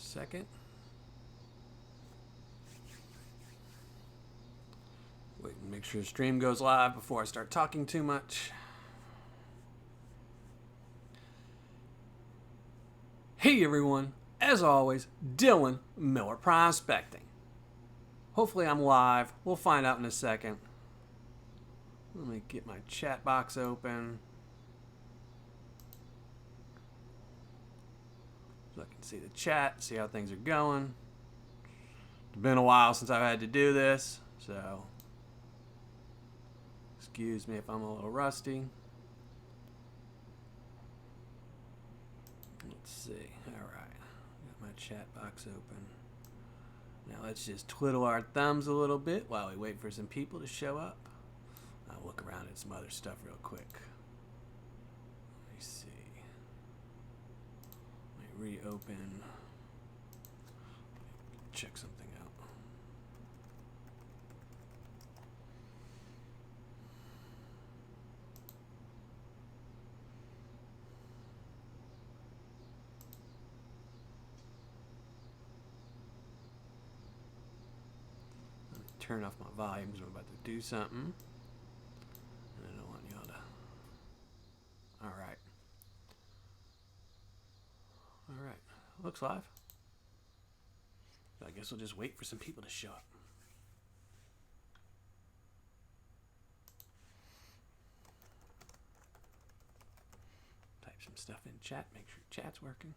second. Wait and make sure the stream goes live before I start talking too much. Hey everyone, as always, Dylan Miller Prospecting. Hopefully I'm live. We'll find out in a second. Let me get my chat box open so I can see the chat, see how things are going. It's been a while since I've had to do this, so excuse me if I'm a little rusty. Let's see. Alright. Got my chat box open. Now let's just twiddle our thumbs a little bit while we wait for some people to show up. I'll look around at some other stuff real quick. Let me see. Let me reopen. Check something out. Let me turn off my volume because I'm about to do something. I don't want y'all to. Alright. Alright. Looks live. I guess we'll just wait for some people to show up. Type some stuff in chat. Make sure chat's working.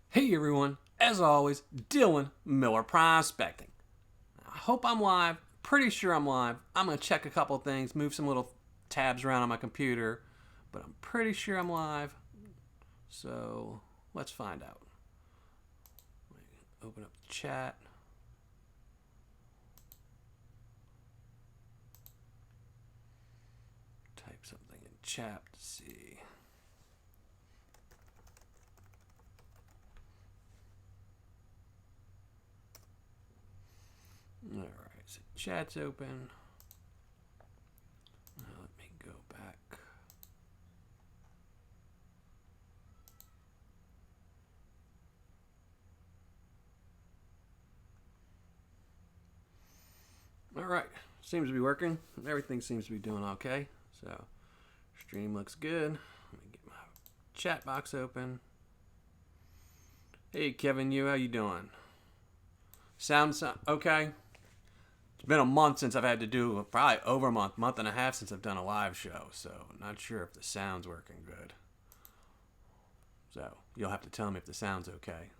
Hey everyone, as always, Dylan Miller Prospecting. I hope I'm live. Pretty sure I'm live. I'm going to check a couple things, move some little tabs around on my computer, but I'm pretty sure I'm live. So let's find out. Open up the chat. Type something in chat to see. Alright, so chat's open. Now let me go back. Alright, seems to be working. Everything seems to be doing okay. So, stream looks good. Let me get my chat box open. Hey Kevin, how you doing? Sounds okay. It's been a month since I've had to do, probably over a month and a half since I've done a live show, so not sure if the sound's working good. So you'll have to tell me if the sound's okay.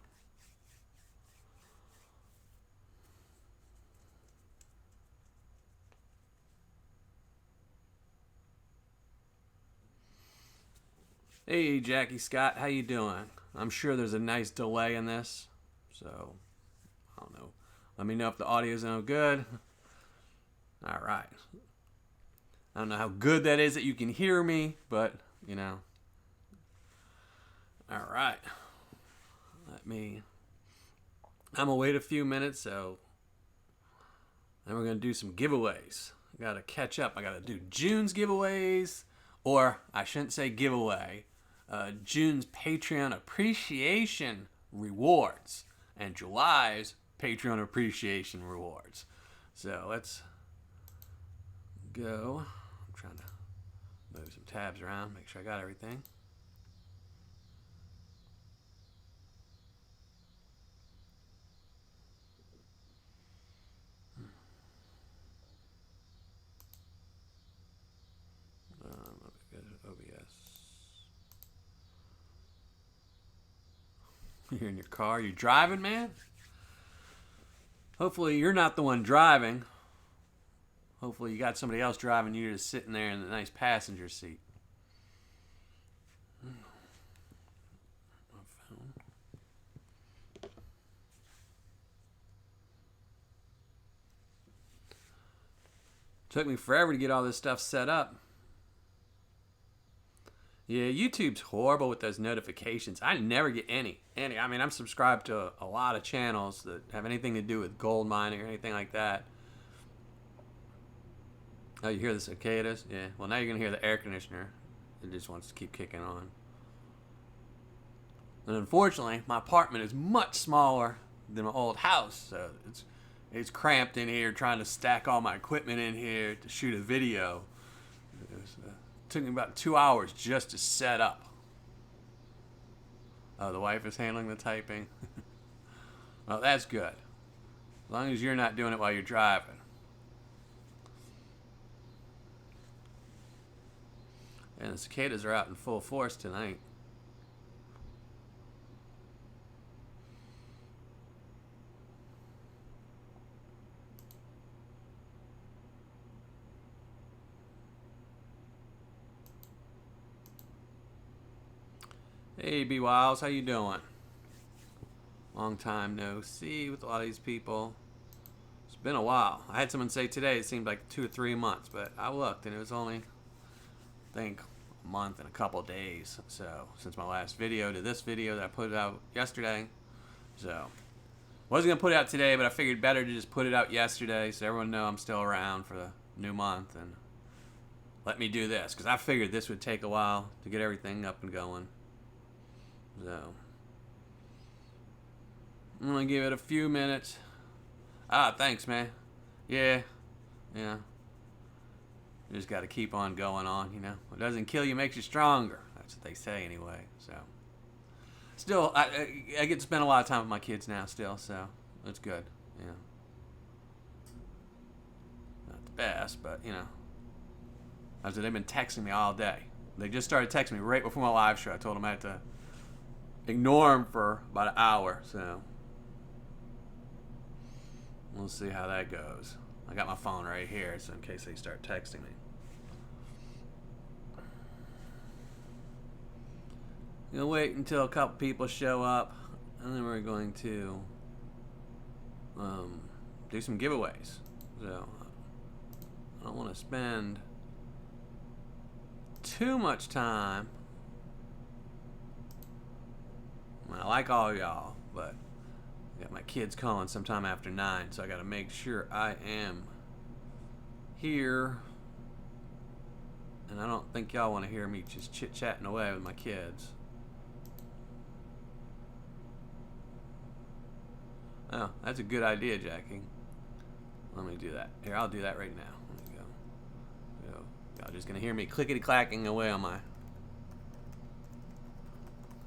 Hey Jackie Scott, how you doing? I'm sure there's a nice delay in this, so I don't know. Let me know if the audio's no good. All right. I don't know how good that is that you can hear me, but, you know. All right. I'm going to wait a few minutes, so then we're going to do some giveaways. I got to catch up. I got to do June's giveaways, or I shouldn't say giveaway, June's Patreon appreciation rewards, and July's Patreon appreciation rewards. So let's go. I'm trying to move some tabs around, make sure I got everything. OBS. You're in your car. You driving, man? Hopefully you're not the one driving. Hopefully you got somebody else driving. You're just sitting there in the nice passenger seat. My phone. Took me forever to get all this stuff set up. Yeah, YouTube's horrible with those notifications. I never get any. I mean, I'm subscribed to a lot of channels that have anything to do with gold mining or anything like that. Oh, you hear the cicadas? Yeah. Well, now you're going to hear the air conditioner. It just wants to keep kicking on. And unfortunately, my apartment is much smaller than my old house, so it's cramped in here trying to stack all my equipment in here to shoot a video. It took me about 2 hours just to set up. Oh, the wife is handling the typing. Well, that's good. As long as you're not doing it while you're driving. And the cicadas are out in full force tonight. Hey, B Wiles, how you doing? Long time no see with a lot of these people. It's been a while. I had someone say today it seemed like 2 or 3 months, but I looked and it was only, I think, a month and a couple of days. So since my last video to this video that I put out yesterday. So wasn't gonna put it out today, but I figured better to just put it out yesterday so everyone know I'm still around for the new month and let me do this because I figured this would take a while to get everything up and going. So I'm gonna give it a few minutes. Thanks, man. Yeah. You just got to keep on going on, you know. What doesn't kill you makes you stronger. That's what they say anyway. So still, I get to spend a lot of time with my kids now still, so that's good. You know, not the best, but you know, they've been texting me all day. They just started texting me right before my live show. I told them I had to ignore them for about an hour, so we'll see how that goes. I got my phone right here, so in case they start texting me. Gonna wait until a couple people show up, and then we're going to do some giveaways. So I don't want to spend too much time. I like all y'all, but I got my kids calling sometime after 9, so I got to make sure I am here. And I don't think y'all want to hear me just chit-chatting away with my kids. Oh, that's a good idea, Jackie. Let me do that. Here, I'll do that right now. Let me go. Y'all just going to hear me clickety-clacking away on my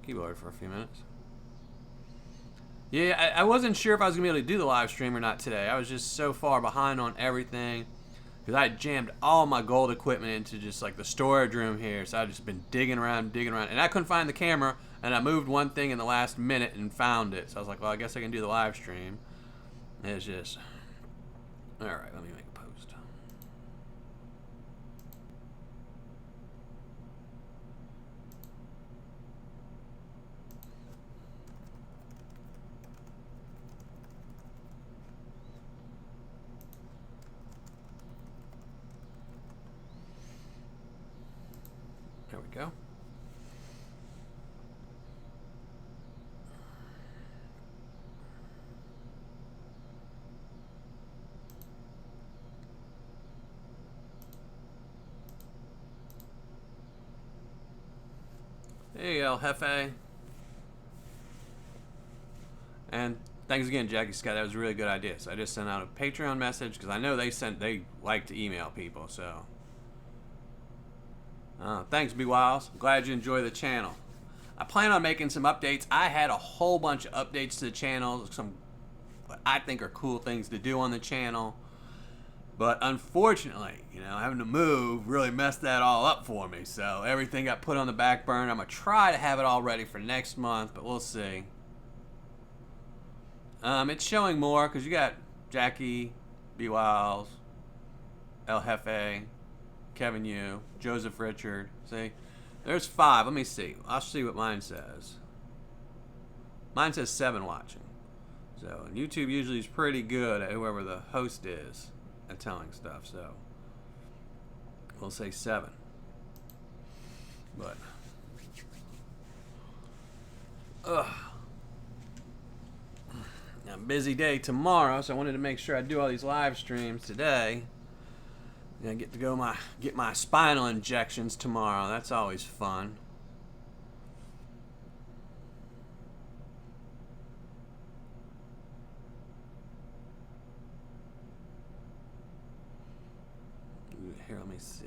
keyboard for a few minutes. Yeah, I wasn't sure if I was going to be able to do the live stream or not today. I was just so far behind on everything because I had jammed all my gold equipment into just like the storage room here. So I've just been digging around, and I couldn't find the camera, and I moved one thing in the last minute and found it. So I was like, well, I guess I can do the live stream. It's just, all right, let me make a post. There we go. Hey, El Jefe. And thanks again, Jackie Scott. That was a really good idea. So I just sent out a Patreon message because I know they like to email people. So thanks, B Wiles. Glad you enjoy the channel. I plan on making some updates. I had a whole bunch of updates to the channel. Some what I think are cool things to do on the channel. But unfortunately, having to move really messed that all up for me. So everything got put on the back burner. I'm going to try to have it all ready for next month, but we'll see. It's showing more because you got Jackie, B. Wiles, El Jefe, Kevin Yu, Joseph Richard. See, there's 5. Let me see. I'll see what mine says. Mine says 7 watching. So YouTube usually is pretty good at whoever the host is at telling stuff. So we'll say 7. But ugh. A busy day tomorrow, so I wanted to make sure I do all these live streams today. I get to go get my spinal injections tomorrow. That's always fun. Here, let me see.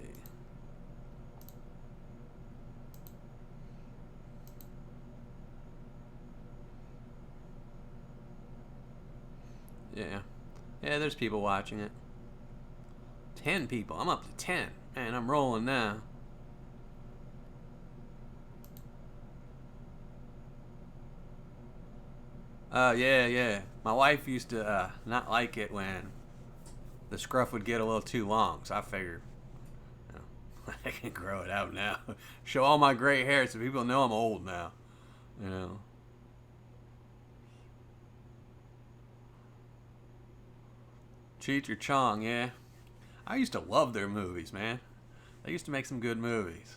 Yeah, there's people watching it. 10 people. I'm up to 10. Man, I'm rolling now. Yeah. My wife used to not like it when the scruff would get a little too long, so I figured, you know, I can grow it out now. Show all my gray hair so people know I'm old now. You know. Cheech or Chong, yeah. I used to love their movies, man. They used to make some good movies.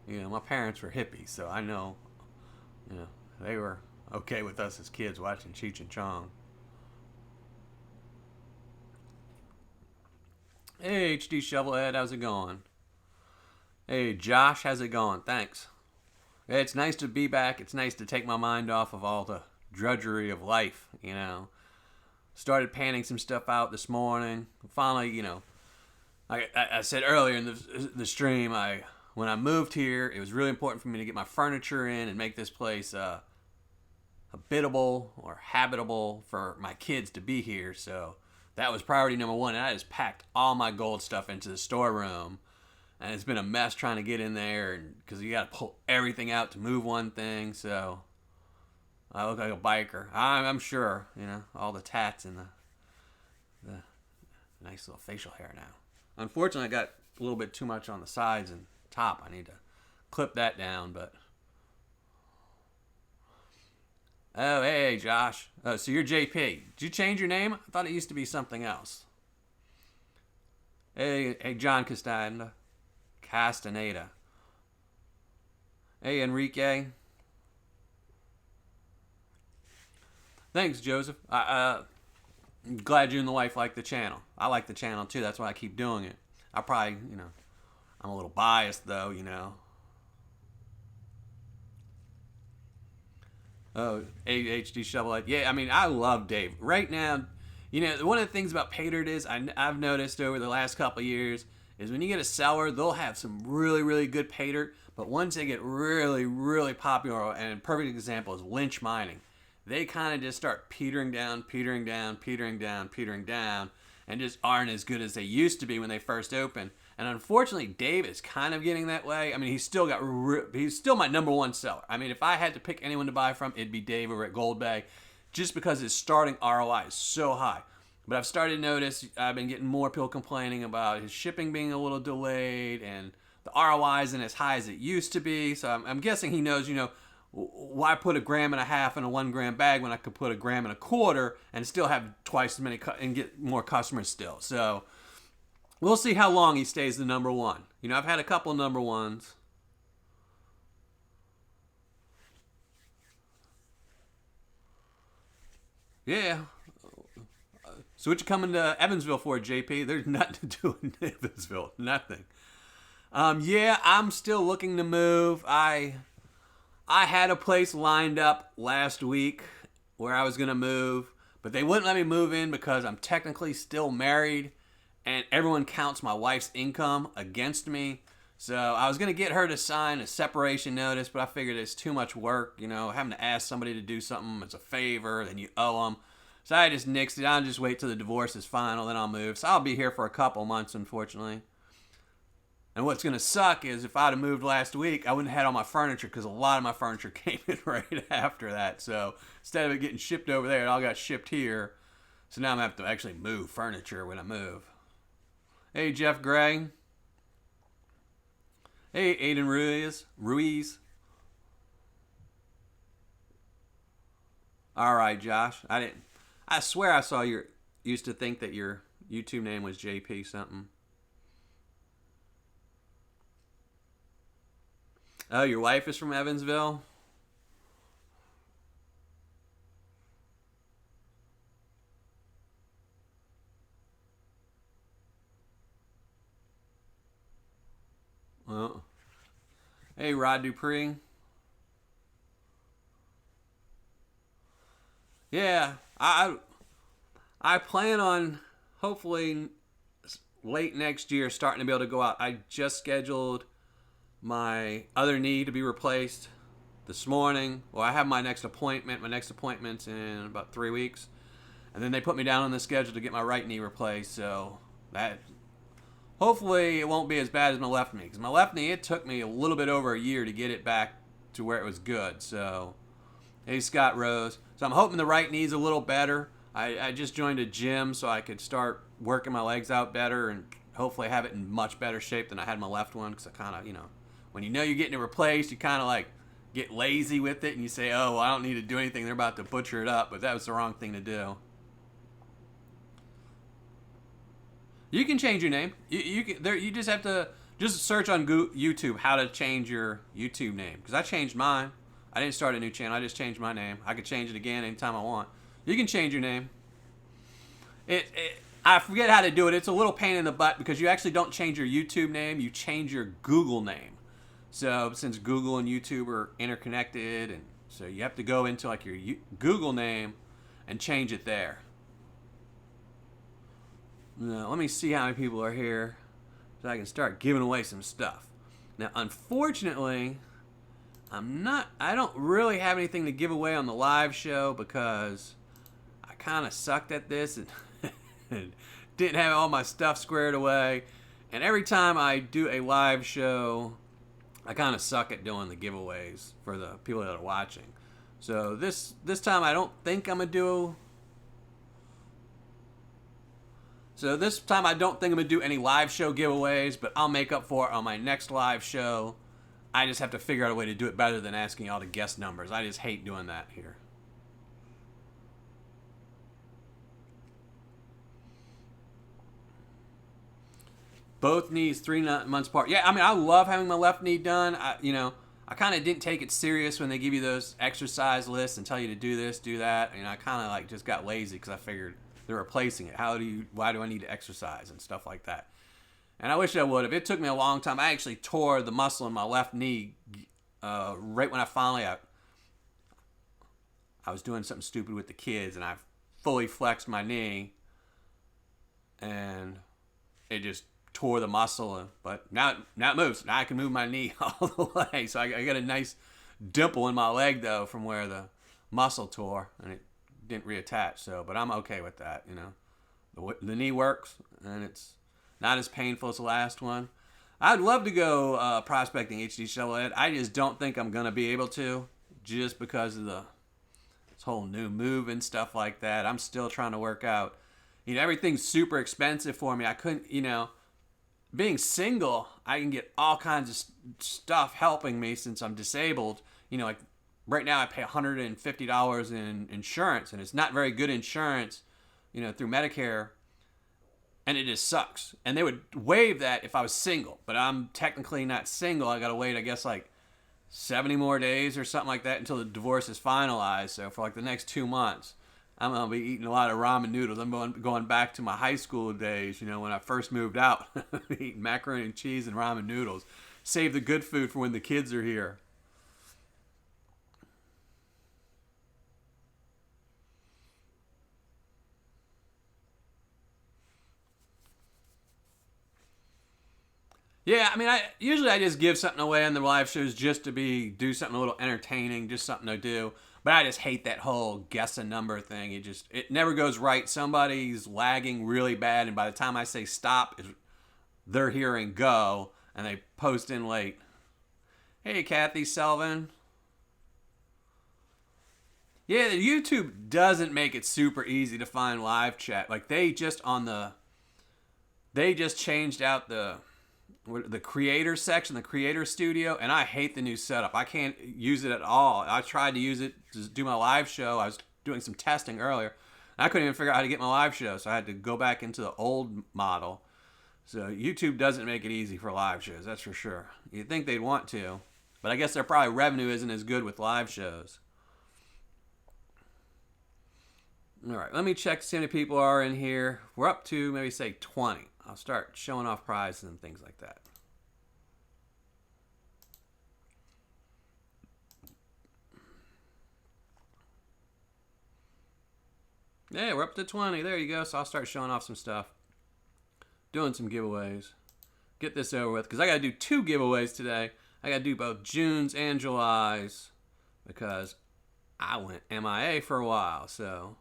You know, my parents were hippies, so I know, you know, they were okay with us as kids watching Cheech and Chong. Hey, HD Shovelhead, how's it going? Hey, Josh, how's it going? Thanks. Yeah, it's nice to be back. It's nice to take my mind off of all the drudgery of life, you know. Started panning some stuff out this morning. Finally, you know, I said earlier in the stream, when I moved here, it was really important for me to get my furniture in and make this place habitable or habitable for my kids to be here. So that was priority number 1. And I just packed all my gold stuff into the storeroom. And it's been a mess trying to get in there because you got to pull everything out to move one thing. So I look like a biker. I'm sure, you know, all the tats and the nice little facial hair now. Unfortunately, I got a little bit too much on the sides and top. I need to clip that down, but... Oh, hey, Josh. Oh, so you're JP. Did you change your name? I thought it used to be something else. Hey, John Castaneda. Hey, Enrique. Thanks, Joseph. I'm glad you and the wife like the channel. I like the channel, too. That's why I keep doing it. I probably, you know, I'm a little biased, though, you know. Oh, AHD Shovelhead. Yeah, I mean, I love Dave. Right now, you know, one of the things about pay dirt is I've noticed over the last couple of years is when you get a seller, they'll have some really, really good pay dirt. But once they get really, really popular, and a perfect example is lynch mining, they kind of just start petering down, and just aren't as good as they used to be when they first opened. And unfortunately, Dave is kind of getting that way. I mean, he's still my number 1 seller. I mean, if I had to pick anyone to buy from, it'd be Dave over at Gold Bay, just because his starting ROI is so high. But I've started to notice I've been getting more people complaining about his shipping being a little delayed, and the ROI isn't as high as it used to be. So I'm guessing he knows, you know, why put 1.5 grams in a 1 gram bag when I could put 1.25 grams and still have twice as many and get more customers still. So we'll see how long he stays the number 1. You know, I've had a couple number 1s. Yeah. So what you coming to Evansville for, JP? There's nothing to do in Evansville. Nothing. Yeah, I'm still looking to move. I had a place lined up last week where I was going to move, but they wouldn't let me move in because I'm technically still married, and everyone counts my wife's income against me. So I was going to get her to sign a separation notice, but I figured it's too much work, you know, having to ask somebody to do something as a favor, then you owe them. So I just nixed it. I'll just wait till the divorce is final, then I'll move. So I'll be here for a couple months, unfortunately. And what's going to suck is if I'd have moved last week, I wouldn't have had all my furniture because a lot of my furniture came in right after that. So instead of it getting shipped over there, it all got shipped here. So now I'm going to have to actually move furniture when I move. Hey, Jeff Gray. Hey, Aiden Ruiz. All right, Josh. I swear I saw used to think that your YouTube name was JP something. Oh, your wife is from Evansville? Well, hey, Rod Dupree. Yeah, I plan on hopefully late next year starting to be able to go out. I just scheduled my other knee to be replaced this morning. Well, I have my next appointment. My next appointment's in about 3 weeks. And then they put me down on the schedule to get my right knee replaced. So that hopefully it won't be as bad as my left knee. Because my left knee, it took me a little bit over a year to get it back to where it was good. So, hey, Scott Rose. So I'm hoping the right knee's a little better. I just joined a gym so I could start working my legs out better and hopefully have it in much better shape than I had my left one. Because I kind of, when you know you're getting it replaced, you kind of like get lazy with it and you say, oh, well, I don't need to do anything. They're about to butcher it up. But that was the wrong thing to do. You can change your name. You just have to just search on YouTube how to change your YouTube name. Because I changed mine. I didn't start a new channel. I just changed my name. I could change it again anytime I want. You can change your name. I forget how to do it. It's a little pain in the butt because you actually don't change your YouTube name. You change your Google name. So since Google and YouTube are interconnected, and so you have to go into like your Google name and change it there. Now, let me see how many people are here so I can start giving away some stuff. Now, unfortunately, I don't really have anything to give away on the live show because I kind of sucked at this and didn't have all my stuff squared away. And every time I do a live show, I kind of suck at doing the giveaways for the people that are watching. So this time I don't think I'm going to do... So this time I don't think I'm going to do any live show giveaways, but I'll make up for it on my next live show. I just have to figure out a way to do it better than asking y'all to guess numbers. I just hate doing that here. Both knees 3 months apart. Yeah, I mean, I love having my left knee done. I kind of didn't take it serious when they give you those exercise lists and tell you to do this, do that. I kind of like just got lazy because I figured they're replacing it. Why do I need to exercise and stuff like that? And I wish I would have. It took me a long time. I actually tore the muscle in my left knee right when I was doing something stupid with the kids, and I fully flexed my knee, and it just tore the muscle. But now it moves. Now I can move my knee all the way. So I got a nice dimple in my leg, though, from where the muscle tore, and it didn't reattach. So, but I'm okay with that, The knee works, and it's not as painful as the last one. I'd love to go prospecting HD Shovelhead. I just don't think I'm going to be able to just because of this whole new move and stuff like that. I'm still trying to work out. Everything's super expensive for me. I couldn't, being single, I can get all kinds of stuff helping me since I'm disabled. Like right now I pay $150 in insurance, and it's not very good insurance, through Medicare. And it just sucks. And they would waive that if I was single. But I'm technically not single. I got to wait, I guess, like 70 more days or something like that until the divorce is finalized. So for like the next 2 months, I'm going to be eating a lot of ramen noodles. I'm going back to my high school days, when I first moved out. Eating macaroni and cheese and ramen noodles. Save the good food for when the kids are here. Yeah, I mean, I usually just give something away on the live shows just to do something a little entertaining, just something to do. But I just hate that whole guess a number thing. It never goes right. Somebody's lagging really bad, and by the time I say stop, they're hearing go, and they post in late. Hey, Kathy Selvin. Yeah, the YouTube doesn't make it super easy to find live chat. Like they just changed out the creator section, the creator studio, and I hate the new setup. I can't use it at all. I tried to use it to do my live show. I was doing some testing earlier. I couldn't even figure out how to get my live show, so I had to go back into the old model. So YouTube doesn't make it easy for live shows, that's for sure. You'd think they'd want to, but I guess their probably revenue isn't as good with live shows. All right, let me check to see how many people are in here. We're up to maybe say 20. I'll start showing off prizes and things like that. Yeah, we're up to 20. There you go. So I'll start showing off some stuff. Doing some giveaways. Get this over with. Because I got to do 2 giveaways today. I got to do both June's and July's. Because I went MIA for a while. So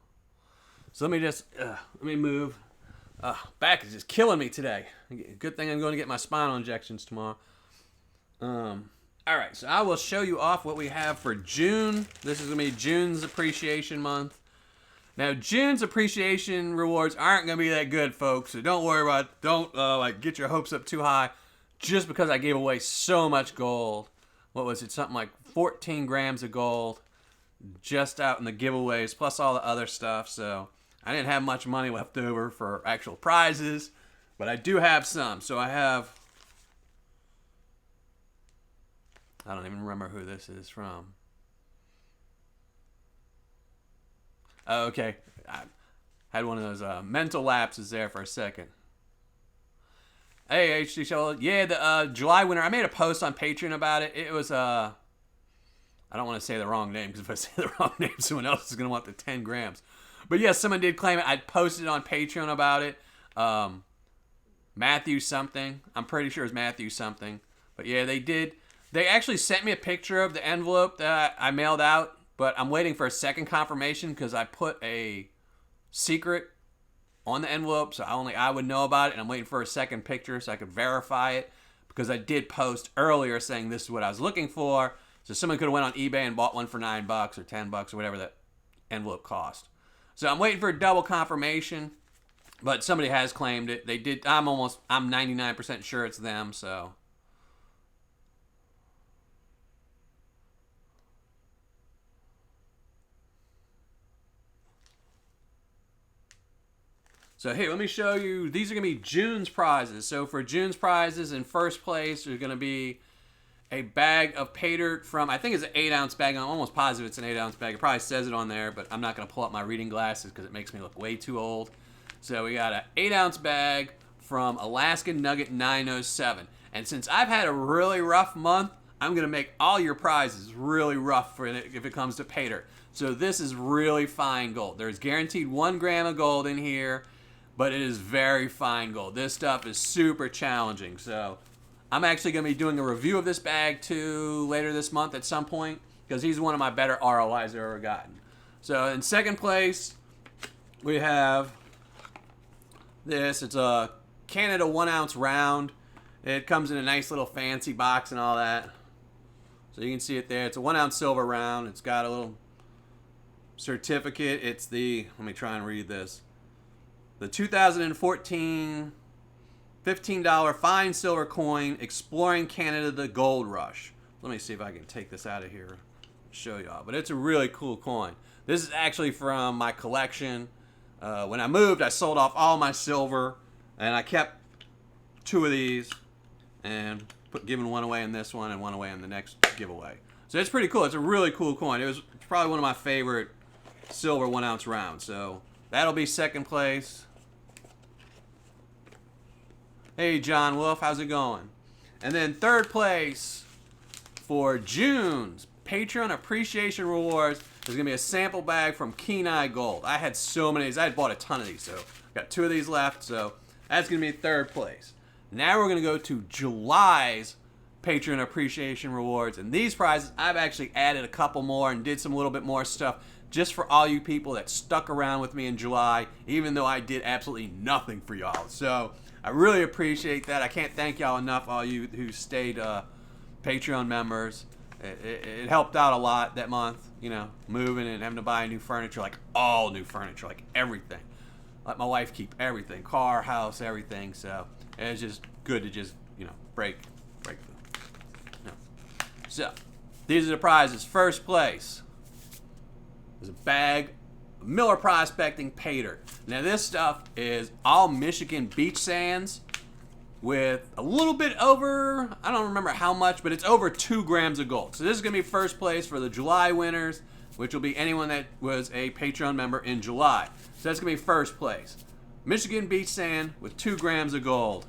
let me just, let me move. Back is just killing me today. Good thing I'm going to get my spinal injections tomorrow. Alright, so I will show you off what we have for June. This is going to be June's appreciation month. Now, June's appreciation rewards aren't going to be that good, folks. So don't worry about it. Don't like get your hopes up too high. Just because I gave away so much gold. What was it? Something like 14 grams of gold. Just out in the giveaways. Plus all the other stuff. So I didn't have much money left over for actual prizes. But I do have some. So I have... I don't even remember who this is from. Oh, okay. I had one of those mental lapses there for a second. Hey, HD Show. Yeah, the July winner. I made a post on Patreon about it. It was, I don't want to say the wrong name, because if I say the wrong name, someone else is going to want the 10 grams. But yes, someone did claim it. I posted on Patreon about it. Matthew something. I'm pretty sure it's Matthew something. But yeah, they did. They actually sent me a picture of the envelope that I mailed out. But I'm waiting for a second confirmation because I put a secret on the envelope, so only I would know about it. And I'm waiting for a second picture so I could verify it, because I did post earlier saying this is what I was looking for. So someone could have went on eBay and bought one for $9 or $10 or whatever that envelope cost. So I'm waiting for a double confirmation, but somebody has claimed it. They did. I'm 99% sure it's them. So. So here, let me show you. These are going to be June's prizes. So for June's prizes, in first place, there's going to be a bag of pay dirt from, I think it's an 8-ounce bag. I'm almost positive it's an 8-ounce bag. It probably says it on there, but I'm not going to pull up my reading glasses because it makes me look way too old. So we got an 8-ounce bag from Alaskan Nugget 907. And since I've had a really rough month, I'm going to make all your prizes really rough for it if it comes to pay dirt. So this is really fine gold. There's guaranteed 1 gram of gold in here. But it is very fine gold. This stuff is super challenging. So I'm actually going to be doing a review of this bag too later this month at some point, because he's one of my better ROIs I've ever gotten. So in second place, we have this. It's a Canada 1-ounce round. It comes in a nice little fancy box and all that. So you can see it there. It's a 1-ounce silver round. It's got a little certificate. It's the, let me try and read this. The 2014 $15 fine silver coin, Exploring Canada, the Gold Rush. Let me see if I can take this out of here and show y'all. But it's a really cool coin. This is actually from my collection. When I moved, I sold off all my silver, and I kept 2 of these and giving one away in this one and one away in the next giveaway. So it's pretty cool. It's a really cool coin. It's probably one of my favorite silver 1-ounce rounds. So that'll be second place. Hey, John Wolf, how's it going? And then third place for June's Patreon Appreciation Rewards, there's going to be a sample bag from Kenai Gold. I had so many of these. I had bought a ton of these, so got 2 of these left. So that's going to be third place. Now we're going to go to July's Patreon Appreciation Rewards. And these prizes, I've actually added a couple more and did some little bit more stuff just for all you people that stuck around with me in July, even though I did absolutely nothing for y'all. So I I really appreciate that. I can't thank y'all enough, all you who stayed Patreon members. It helped out a lot that month, you know, moving and having to buy new furniture, like all new furniture, like everything. Let my wife keep everything, car, house, everything. So it's just good to just, you know, break the. No. So these are the prizes. First place is a bag of Miller Prospecting Pay Dirt. Now this stuff is all Michigan beach sands with a little bit over, I don't remember how much, but it's over 2 grams of gold. So this is going to be first place for the July winners, which will be anyone that was a Patreon member in July. So that's going to be first place. Michigan beach sand with 2 grams of gold.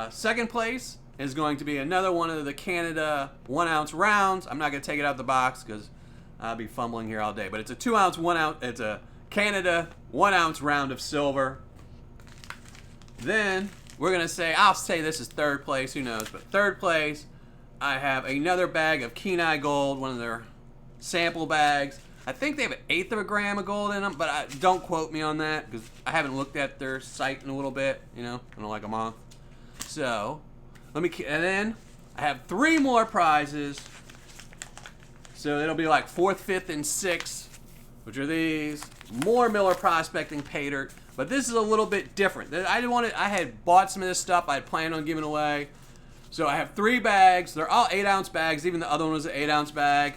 Second place is going to be another one of the Canada 1-ounce rounds. I'm not going to take it out of the box because I'll be fumbling here all day. But it's a 2-ounce, 1-ounce, it's a Canada 1-ounce round of silver. Then we're going to say, I'll say this is third place, who knows, but third place, I have another bag of Kenai Gold, one of their sample bags. I think they have 1/8 of a gram of gold in them, but don't quote me on that because I haven't looked at their site in a little bit, you know, in like a month. So, and then I have 3 more prizes. So it'll be like 4th, 5th, and 6th, which are these. More Miller Prospecting Pay Dirt. But this is a little bit different. I had bought some of this stuff I had planned on giving away. So I have 3 bags. They're all 8-ounce bags. Even the other one was an 8-ounce bag.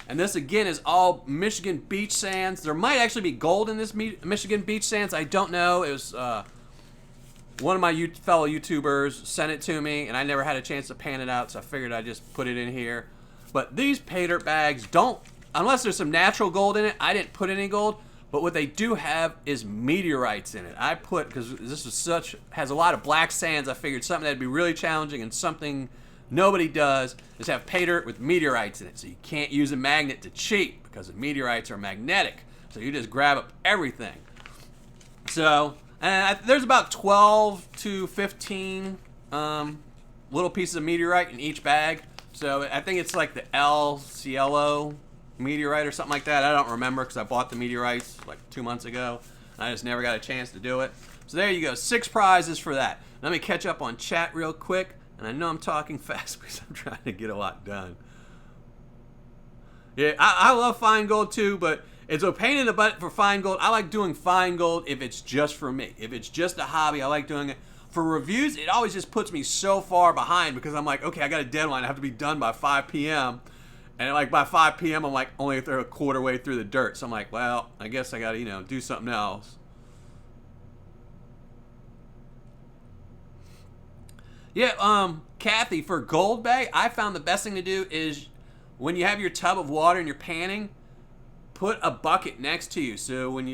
And this, again, is all Michigan beach sands. There might actually be gold in this Michigan beach sands. I don't know. It was one of my fellow YouTubers sent it to me, and I never had a chance to pan it out, so I figured I'd just put it in here. But these pay dirt bags don't, unless there's some natural gold in it, I didn't put any gold. But what they do have is meteorites in it. I put, because this is has a lot of black sands, I figured something that'd be really challenging and something nobody does is have pay dirt with meteorites in it. So you can't use a magnet to cheat because the meteorites are magnetic. So you just grab up everything. So there's about 12 to 15 little pieces of meteorite in each bag. So I think it's like the LCLO meteorite or something like that. I don't remember because I bought the meteorites like 2 months ago. I just never got a chance to do it. So there you go, 6 prizes for that. Let me catch up on chat real quick. And I know I'm talking fast because I'm trying to get a lot done. Yeah, I love fine gold too, but it's a pain in the butt for fine gold. I like doing fine gold if it's just for me. If it's just a hobby, I like doing it. For reviews, it always just puts me so far behind because I'm like, okay, I got a deadline. I have to be done by 5 p.m. And like by 5 p.m., I'm like only a quarter way through the dirt. So I'm like, well, I guess I got to, do something else. Yeah, Kathy, for gold bag, I found the best thing to do is when you have your tub of water and you're panning, put a bucket next to you. So when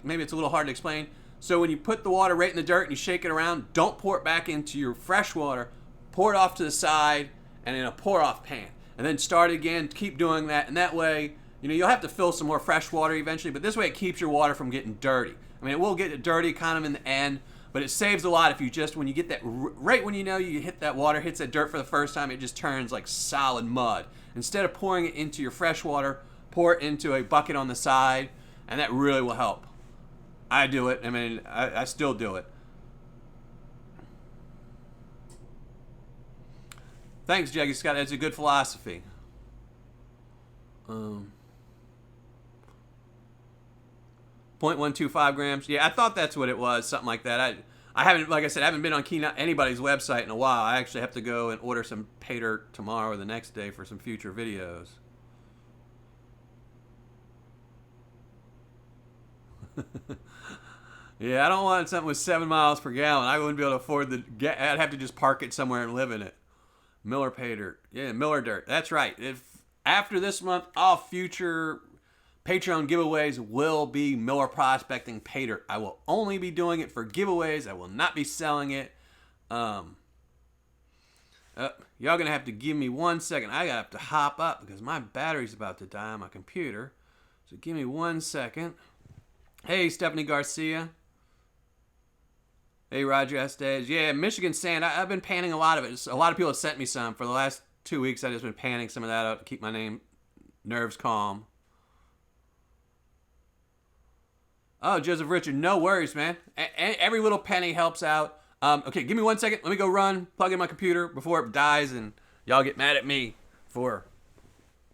maybe it's a little hard to explain. So when you put the water right in the dirt and you shake it around, don't pour it back into your fresh water. Pour it off to the side and in a pour-off pan. And then start again, keep doing that. And that way, you'll have to fill some more fresh water eventually, but this way it keeps your water from getting dirty. I mean, it will get dirty kind of in the end, but it saves a lot if you just, when you get that, right when you hit that water, hits that dirt for the first time, it just turns like solid mud. Instead of pouring it into your fresh water, pour it into a bucket on the side, and that really will help. I do it. I mean, I still do it. Thanks, Jaggy Scott. That's a good philosophy. 0.125 grams. Yeah, I thought that's what it was, something like that. I haven't, like I said, I haven't been on anybody's website in a while. I actually have to go and order some pay dirt tomorrow or the next day for some future videos. Yeah, I don't want something with 7 miles per gallon. I wouldn't be able to afford I'd have to just park it somewhere and live in it. Miller pay dirt. Yeah, Miller dirt. That's right. After this month, all future Patreon giveaways will be Miller Prospecting Pay Dirt. I will only be doing it for giveaways. I will not be selling it. Y'all going to have to give me 1 second. I have to hop up because my battery's about to die on my computer. So give me 1 second. Hey, Stephanie Garcia. Hey, Roger Estes. Yeah, Michigan sand. I've been panning a lot of it. A lot of people have sent me some. For the last 2 weeks, I've just been panning some of that out to keep my nerves calm. Oh, Joseph Richard, no worries, man. Every little penny helps out. Okay, give me 1 second. Let me go run, plug in my computer before it dies, and y'all get mad at me for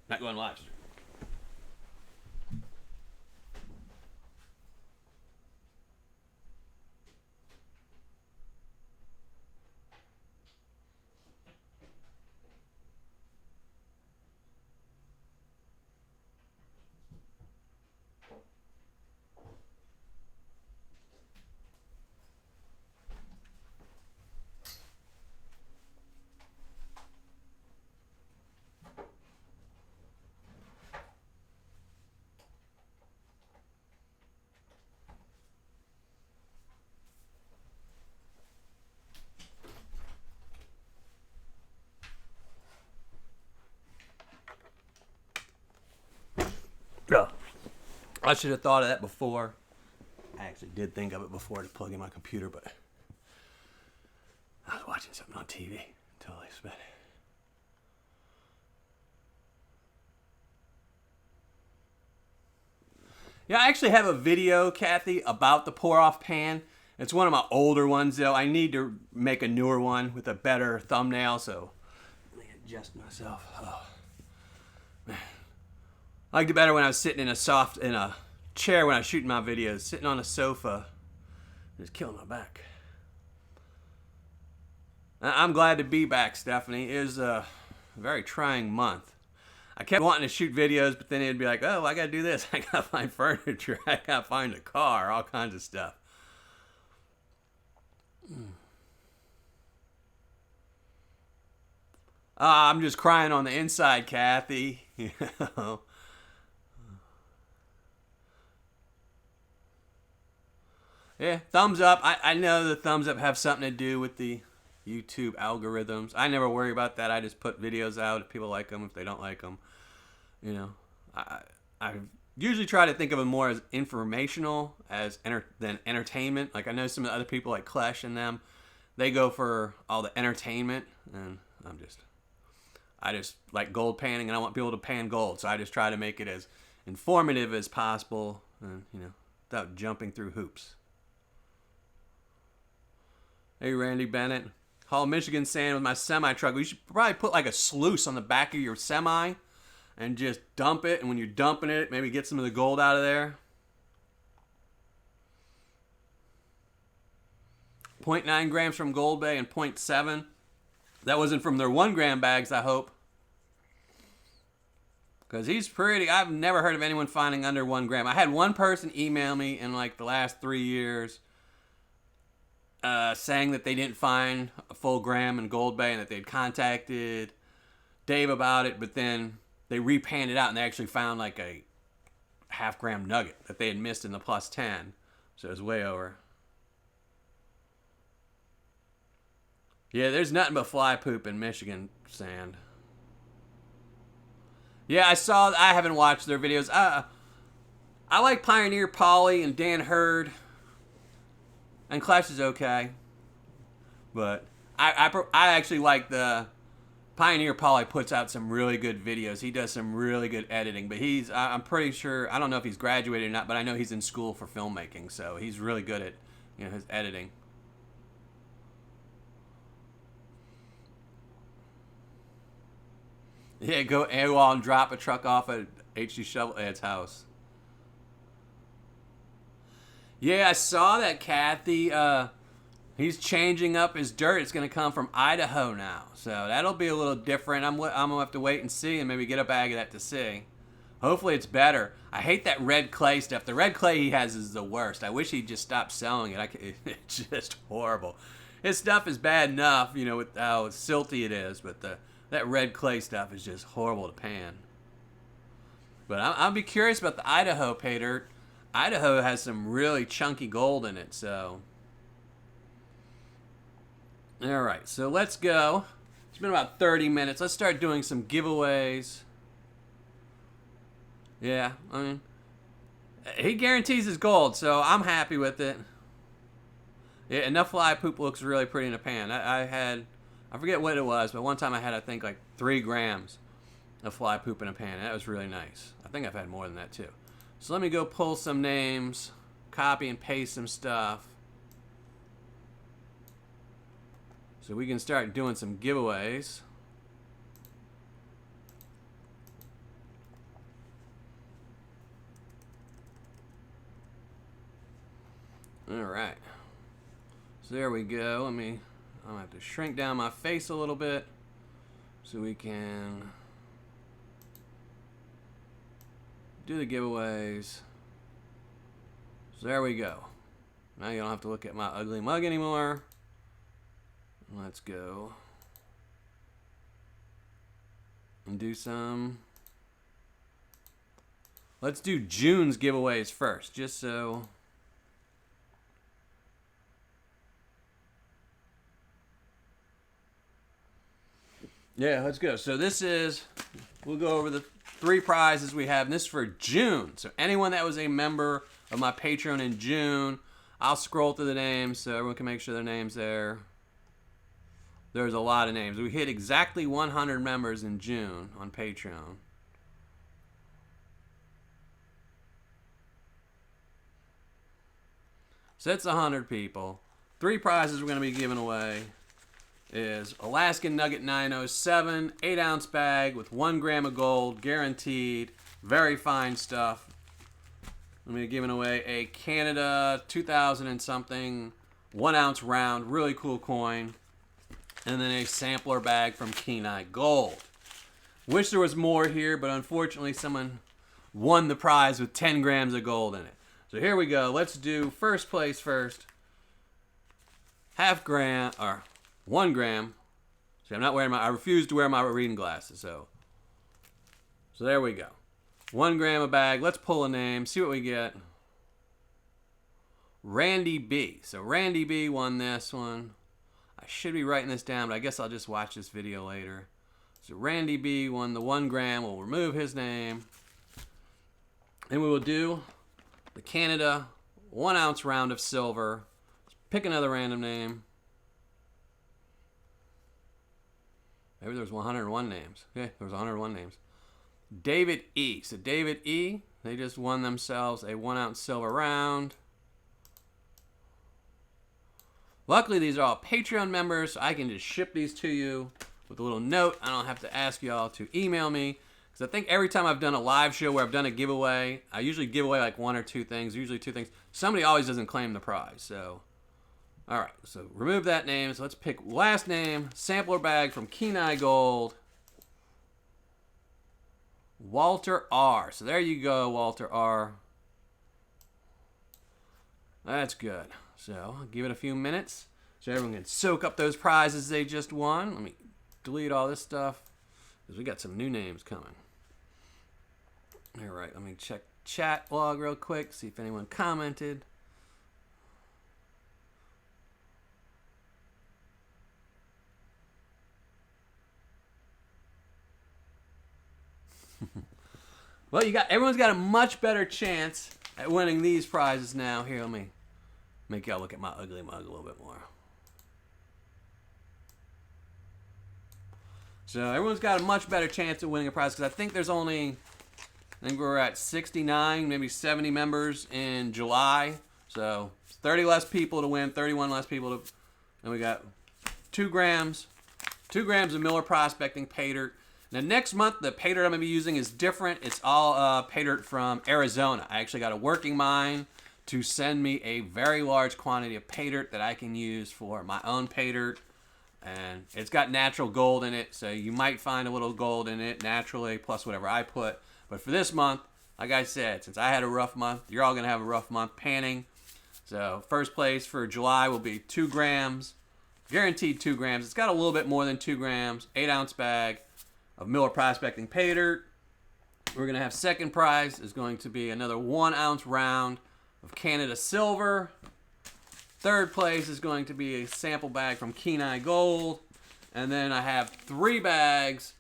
not going live stream. Yeah. I should have thought of that before. I actually did think of it before to plug in my computer, but I was watching something on TV. Totally spent it. Yeah, I actually have a video, Kathy, about the pour-off pan. It's one of my older ones, though. I need to make a newer one with a better thumbnail, so let me adjust myself. Oh, man. I liked it better when I was sitting in a chair when I was shooting my videos. Sitting on a sofa, just killing my back. I'm glad to be back, Stephanie. It was a very trying month. I kept wanting to shoot videos, but then it'd be like, oh, I gotta do this. I gotta find furniture. I gotta find a car, all kinds of stuff. I'm just crying on the inside, Kathy. You know. Yeah, thumbs up. I know the thumbs up have something to do with the YouTube algorithms. I never worry about that. I just put videos out if people like them, if they don't like them. You know, I usually try to think of them more as informational than entertainment. Like I know some of the other people like Clash and them, they go for all the entertainment, and I just like gold panning, and I want people to pan gold. So I just try to make it as informative as possible, and without jumping through hoops. Hey, Randy Bennett. Hall, Michigan sand with my semi truck. We should probably put like a sluice on the back of your semi and just dump it. And when you're dumping it, maybe get some of the gold out of there. 0.9 grams from Gold Bay and 0.7. That wasn't from their 1 gram bags, I hope. Because I've never heard of anyone finding under 1 gram. I had one person email me in like the last 3 years saying that they didn't find a full gram in Gold Bay and that they'd contacted Dave about it, but then they repanned it out and they actually found like a half gram nugget that they had missed in the plus 10. So it was way over. Yeah, there's nothing but fly poop in Michigan sand. Yeah, I haven't watched their videos. I like Pioneer Polly and Dan Hurd. And Clash is okay. But I actually like the Pioneer Polly puts out some really good videos. He does some really good editing. But I'm pretty sure, I don't know if he's graduated or not, but I know he's in school for filmmaking. So he's really good at his editing. Yeah, go AWOL and drop a truck off at HD Shovelhead's house. Yeah, I saw that, Kathy. He's changing up his dirt. It's going to come from Idaho now. So that'll be a little different. I'm going to have to wait and see and maybe get a bag of that to see. Hopefully it's better. I hate that red clay stuff. The red clay he has is the worst. I wish he'd just stop selling it. It's just horrible. His stuff is bad enough, with how silty it is. But that red clay stuff is just horrible to pan. But I'll be curious about the Idaho pay dirt. Idaho has some really chunky gold in it, so. All right, so let's go. It's been about 30 minutes. Let's start doing some giveaways. Yeah, I mean, he guarantees his gold, so I'm happy with it. Yeah, enough fly poop looks really pretty in a pan. I forget what it was, but one time I had, I think, like 3 grams of fly poop in a pan. That was really nice. I think I've had more than that, too. So let me go pull some names, copy and paste some stuff so we can start doing some giveaways. All right. So there we go. I'm gonna have to shrink down my face a little bit so we can do the giveaways. So there we go. Now you don't have to look at my ugly mug anymore. Let's go and do some. Let's do June's giveaways first, just so. Yeah, let's go. So this is, we'll go over the 3 prizes we have. And this is for June. So anyone that was a member of my Patreon in June, I'll scroll through the names so everyone can make sure their name's there. There's a lot of names. We hit exactly 100 members in June on Patreon. So that's 100 people. 3 prizes we're going to be giving away is Alaskan Nugget 907, 8-ounce bag with 1 gram of gold, guaranteed. Very fine stuff. I'm going to be giving away a Canada 2000 and something 1-ounce round, really cool coin. And then a sampler bag from Kenai Gold. Wish there was more here, but unfortunately someone won the prize with 10 grams of gold in it. So here we go. Let's do first place first. Half gram, or 1 gram. See, I'm not wearing I refuse to wear my reading glasses, so there we go. 1 gram a bag. Let's pull a name, see what we get. Randy B. So Randy B won this one. I should be writing this down, but I guess I'll just watch this video later. So Randy B won the 1 gram. We'll remove his name. And we will do the Canada 1-ounce round of silver. Let's pick another random name. Maybe there's 101 names. Okay, there's 101 names. David E. So David E, they just won themselves a 1-ounce silver round. Luckily, these are all Patreon members, so I can just ship these to you with a little note. I don't have to ask y'all to email me. Because I think every time I've done a live show where I've done a giveaway, I usually give away like 1 or 2 things, usually 2 things. Somebody always doesn't claim the prize, so. All right, so remove that name. So let's pick last name, sampler bag from Kenai Gold. Walter R. So there you go, Walter R. That's good. So I'll give it a few minutes so everyone can soak up those prizes they just won. Let me delete all this stuff because we got some new names coming. All right, let me check chat log real quick, see if anyone commented. Well, everyone's got a much better chance at winning these prizes now. Here, let me make y'all look at my ugly mug a little bit more. So everyone's got a much better chance of winning a prize because I think we're at 69, maybe 70 members in July. So 30 less people to win, 31 less people to, and we got 2 grams of Miller Prospecting pay dirt. Now next month, the pay dirt I'm going to be using is different. It's all pay dirt from Arizona. I actually got a working mine to send me a very large quantity of pay dirt that I can use for my own pay dirt. And it's got natural gold in it, so you might find a little gold in it naturally, plus whatever I put. But for this month, like I said, since I had a rough month, you're all going to have a rough month panning. So first place for July will be 2 grams, guaranteed 2 grams. It's got a little bit more than 2 grams, 8-ounce bag of Miller Prospecting pay dirt. We're going to have second prize is going to be another 1-ounce round of Canada silver. Third place is going to be a sample bag from Kenai Gold. And then I have 3 bags,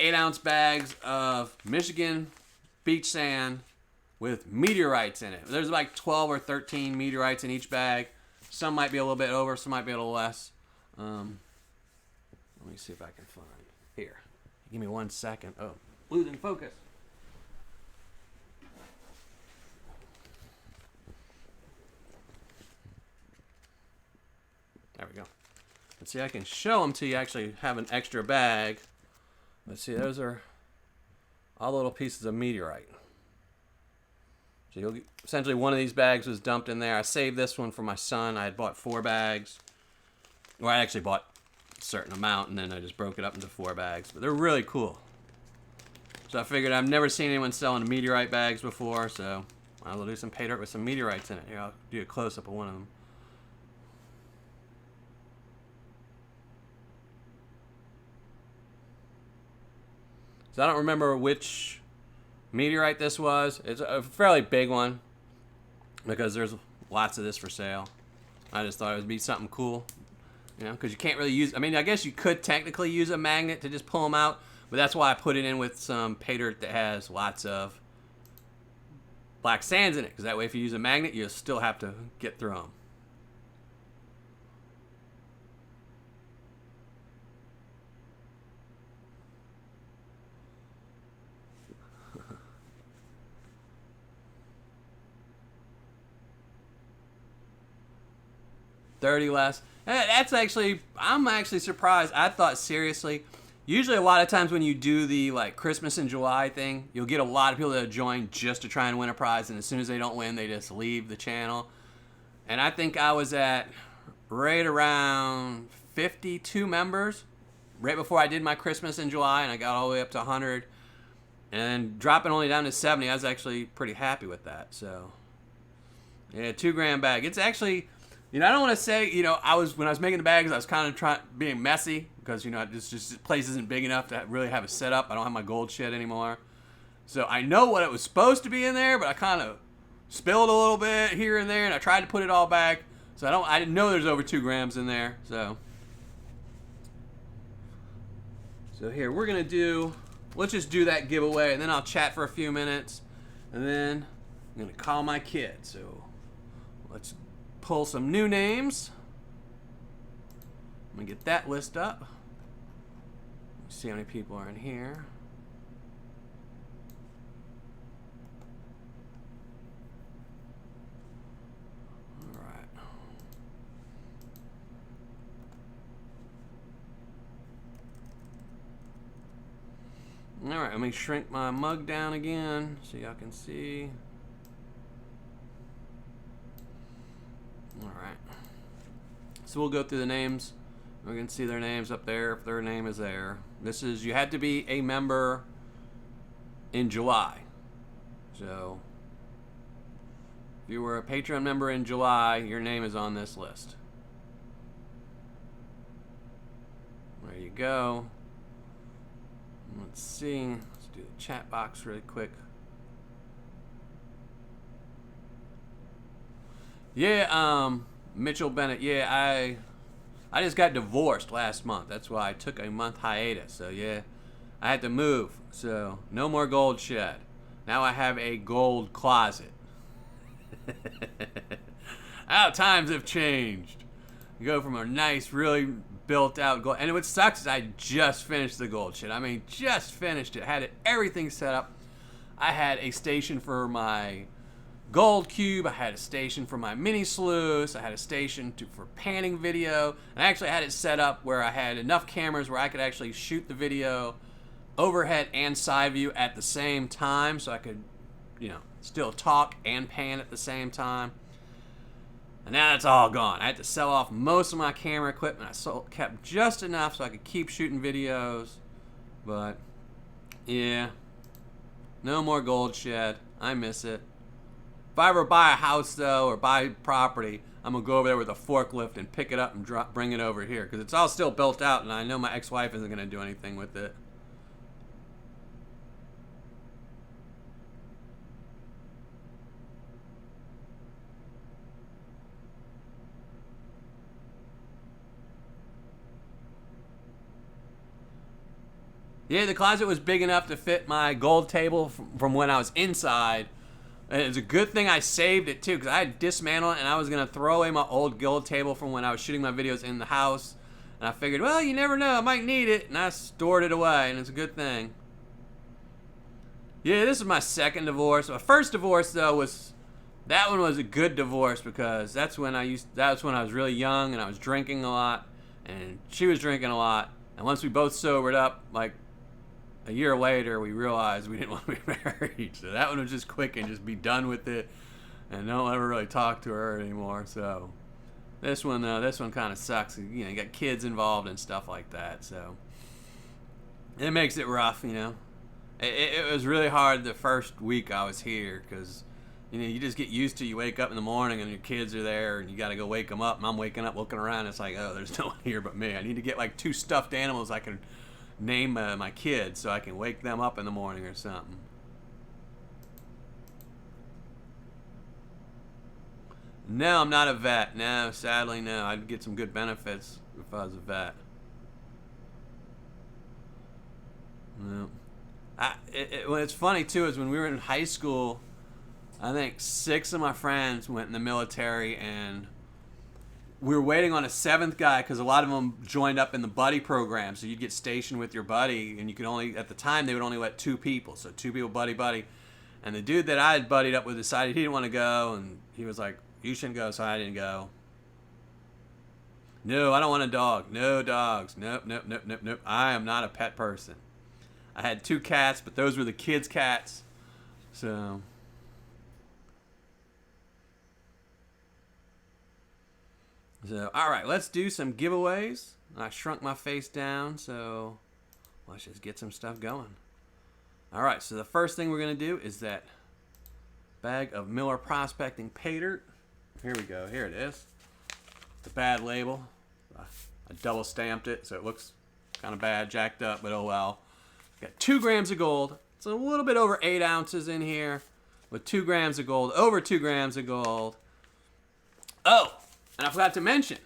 8-ounce bags of Michigan beach sand with meteorites in it. There's like 12 or 13 meteorites in each bag. Some might be a little bit over, some might be a little less. Let me see if I can find here. Give me 1 second. Oh, losing focus. See, I can show them to you. Actually have an extra bag. Let's see, those are all little pieces of meteorite. So you'll get, essentially one of these bags was dumped in there. I saved this one for my son. I had bought 4 bags. Well, I actually bought a certain amount, and then I just broke it up into 4 bags. But they're really cool. So I figured I've never seen anyone selling meteorite bags before, so I'll do some pay dirt with some meteorites in it. Here, I'll do a close-up of one of them. So I don't remember which meteorite this was. It's a fairly big one because there's lots of this for sale. I just thought it would be something cool, you know, because you can't really use, I mean, I guess you could technically use a magnet to just pull them out, but that's why I put it in with some pay dirt that has lots of black sands in it, because that way if you use a magnet, you'll still have to get through them. $30 less. That's actually, I'm actually surprised. I thought seriously, usually a lot of times when you do the like Christmas in July thing, you'll get a lot of people that join just to try and win a prize, and as soon as they don't win, they just leave the channel. And I think I was at right around 52 members right before I did my Christmas in July, and I got all the way up to 100. And dropping only down to 70, I was actually pretty happy with that. So, yeah, 2 grand bag. It's actually, you know, I don't want to say, you know, when I was making the bags, I was kind of being messy because, you know, this place isn't big enough to really have a setup. I don't have my gold shit anymore. So I know what it was supposed to be in there, but I kind of spilled a little bit here and there, and I tried to put it all back. So I didn't know there's over 2 grams in there. So here, we're going to do, let's just do that giveaway, and then I'll chat for a few minutes, and then I'm going to call my kid. So let's pull some new names. I'm going to get that list up. See how many people are in here. All right. All right, let me shrink my mug down again so y'all can see. All right. So we'll go through the names. We can see their names up there if their name is there. This is, you had to be a member in July. So if you were a Patreon member in July, your name is on this list. There you go. Let's see. Let's do the chat box really quick. Yeah, Mitchell Bennett. Yeah, I just got divorced last month. That's why I took a month hiatus. So yeah, I had to move. So no more gold shed. Now I have a gold closet. How times have changed. You go from a nice, really built out gold. And what sucks is I just finished the gold shed. I mean, just finished it. Had everything set up. I had a station for my gold cube. I had a station for my mini sluice. I had a station for panning video. And I actually had it set up where I had enough cameras where I could actually shoot the video overhead and side view at the same time, so I could, you know, still talk and pan at the same time. And now that's all gone. I had to sell off most of my camera equipment. I kept just enough so I could keep shooting videos. But yeah, no more gold shed. I miss it. If I ever buy a house, though, or buy property, I'm going to go over there with a forklift and pick it up and bring it over here. Because it's all still built out, and I know my ex-wife isn't going to do anything with it. Yeah, the closet was big enough to fit my gold table from when I was inside. And it's a good thing I saved it too, because I had dismantled it and I was going to throw away my old gold table from when I was shooting my videos in the house. And I figured, well, you never know, I might need it. And I stored it away, and it's a good thing. Yeah, this is my second divorce. My first divorce, though, that one was a good divorce because that's when I was really young and I was drinking a lot. and she was drinking a lot. And once we both sobered up, like a year later, we realized we didn't want to be married. So that one was just quick and just be done with it, and don't ever really talk to her anymore. So this one kind of sucks. You know, you got kids involved and stuff like that. So it makes it rough, you know. It was really hard the first week I was here because, you know, you just get used to, you wake up in the morning and your kids are there and you got to go wake them up. And I'm waking up looking around. And it's like, oh, there's no one here but me. I need to get like 2 stuffed animals I can name my kids so I can wake them up in the morning or something. No, I'm not a vet. No, sadly, no. I'd get some good benefits if I was a vet. No. Well, it's funny, too, is when we were in high school, I think 6 of my friends went in the military, and we were waiting on a 7th guy because a lot of them joined up in the buddy program. So you'd get stationed with your buddy, and you could only, at the time, they would only let 2 people. So 2 people, buddy. And the dude that I had buddied up with decided he didn't want to go, and he was like, you shouldn't go, so I didn't go. No, I don't want a dog. No dogs. Nope. I am not a pet person. I had 2 cats, but those were the kids' cats. So all right, let's do some giveaways. I shrunk my face down, so let's just get some stuff going. All right, so the first thing we're going to do is that bag of Miller Prospecting Pay Dirt. Here we go. Here it is. The bad label. I double stamped it, so it looks kind of bad, jacked up, but oh well. Got 2 grams of gold. It's a little bit over 8 ounces in here with 2 grams of gold, over 2 grams of gold. Oh, and I forgot to mention,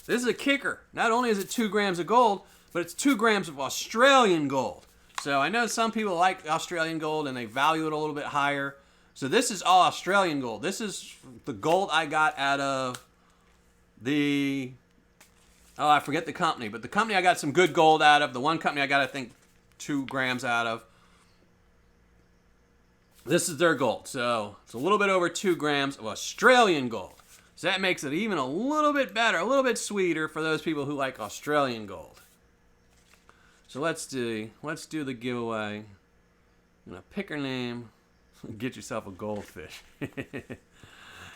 this is a kicker. Not only is it 2 grams of gold, but it's 2 grams of Australian gold. So I know some people like Australian gold and they value it a little bit higher. So this is all Australian gold. This is the gold I got out of the, oh, I forget the company, but the company I got some good gold out of, the one company I got, I think, 2 grams out of. This is their gold. So it's a little bit over 2 grams of Australian gold. So that makes it even a little bit better, a little bit sweeter for those people who like Australian gold. So let's do the giveaway. I'm gonna pick her name. Get yourself a goldfish.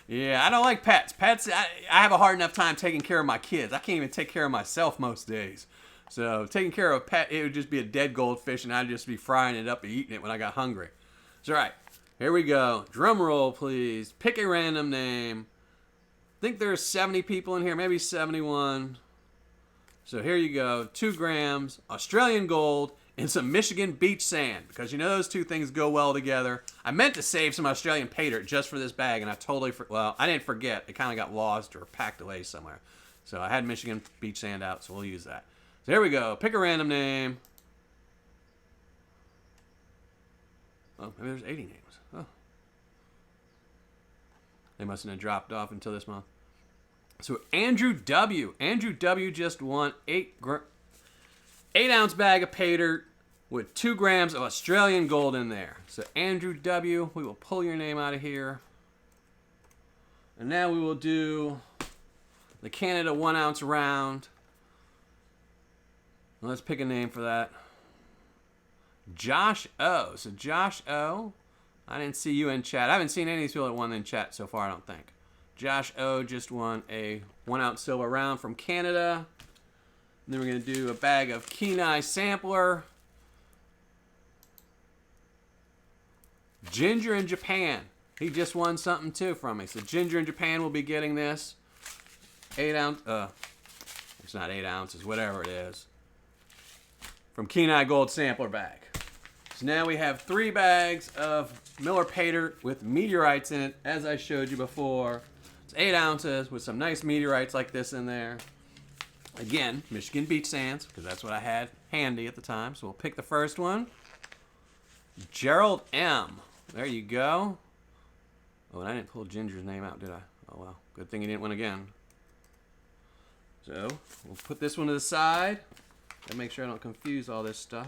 Yeah, I don't like pets. Pets, I have a hard enough time taking care of my kids. I can't even take care of myself most days. So taking care of a pet, it would just be a dead goldfish, and I'd just be frying it up and eating it when I got hungry. So, all right, here we go. Drum roll, please. Pick a random name. I think there's 70 people in here, maybe 71. So here you go. 2 grams, Australian gold, and some Michigan beach sand, because you know those 2 things go well together. I meant to save some Australian pay dirt just for this bag, and I totally, well, I didn't forget. It kind of got lost or packed away somewhere. So I had Michigan beach sand out, so we'll use that. So here we go. Pick a random name. Oh, maybe there's 80 names. Oh. They mustn't have dropped off until this month. So Andrew W. Andrew W. just won 8-ounce bag of pay dirt with 2 grams of Australian gold in there. So Andrew W., we will pull your name out of here. And now we will do the Canada 1-ounce round. Let's pick a name for that. Josh O. So Josh O. I didn't see you in chat. I haven't seen any of these people that won in chat so far, I don't think. Josh O. just won a 1-ounce silver round from Canada. And then we're going to do a bag of Kenai sampler. Ginger in Japan. He just won something too from me. So Ginger in Japan will be getting this. 8-ounce. It's not 8 ounces, whatever it is. From Kenai Gold Sampler bag. So now we have 3 bags of Miller Pay Dirt with meteorites in it, as I showed you before. It's 8 ounces with some nice meteorites like this in there. Again, Michigan beach sands, because that's what I had handy at the time. So we'll pick the first one. Gerald M. There you go. Oh, and I didn't pull Ginger's name out, did I? Oh, well. Good thing he didn't win again. So we'll put this one to the side. Gotta make sure I don't confuse all this stuff.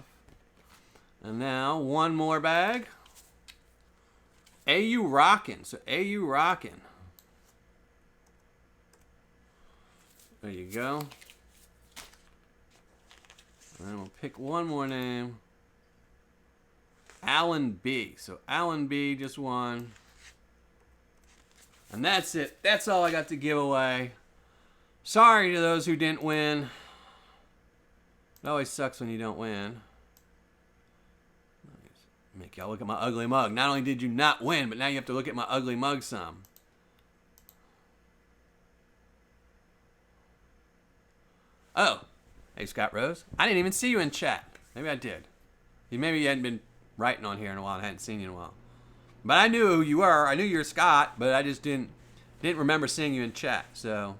And now, one more bag. AU Rockin'. So AU Rockin'. There you go. And then we'll pick one more name. Alan B. So Alan B just won. And that's it. That's all I got to give away. Sorry to those who didn't win. It always sucks when you don't win. Make y'all look at my ugly mug. Not only did you not win, but now you have to look at my ugly mug some. Oh. Hey, Scott Rose. I didn't even see you in chat. Maybe I did. Maybe you hadn't been writing on here in a while. I hadn't seen you in a while. But I knew who you were. I knew you were Scott, but I just didn't remember seeing you in chat. So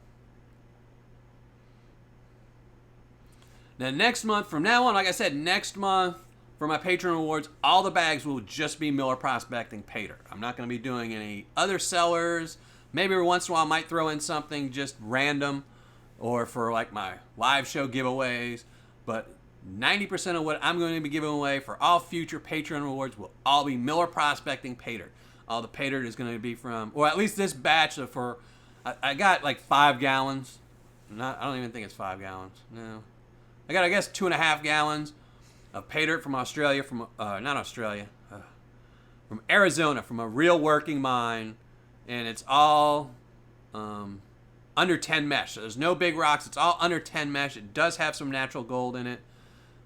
now next month, from now on, like I said, next month for my Patreon rewards, all the bags will just be Miller Prospecting Pater. I'm not going to be doing any other sellers. Maybe every once in a while I might throw in something just random or for like my live show giveaways. But 90% of what I'm going to be giving away for all future Patreon rewards will all be Miller Prospecting Pater. All the Pater is going to be from, or at least this batch of I got like 5 gallons. I don't even think it's 5 gallons. No. I got, I guess, 2.5 gallons of Pater from Australia, from Arizona, from a real working mine. And it's all under 10 mesh. So there's no big rocks. It's all under 10 mesh. It does have some natural gold in it.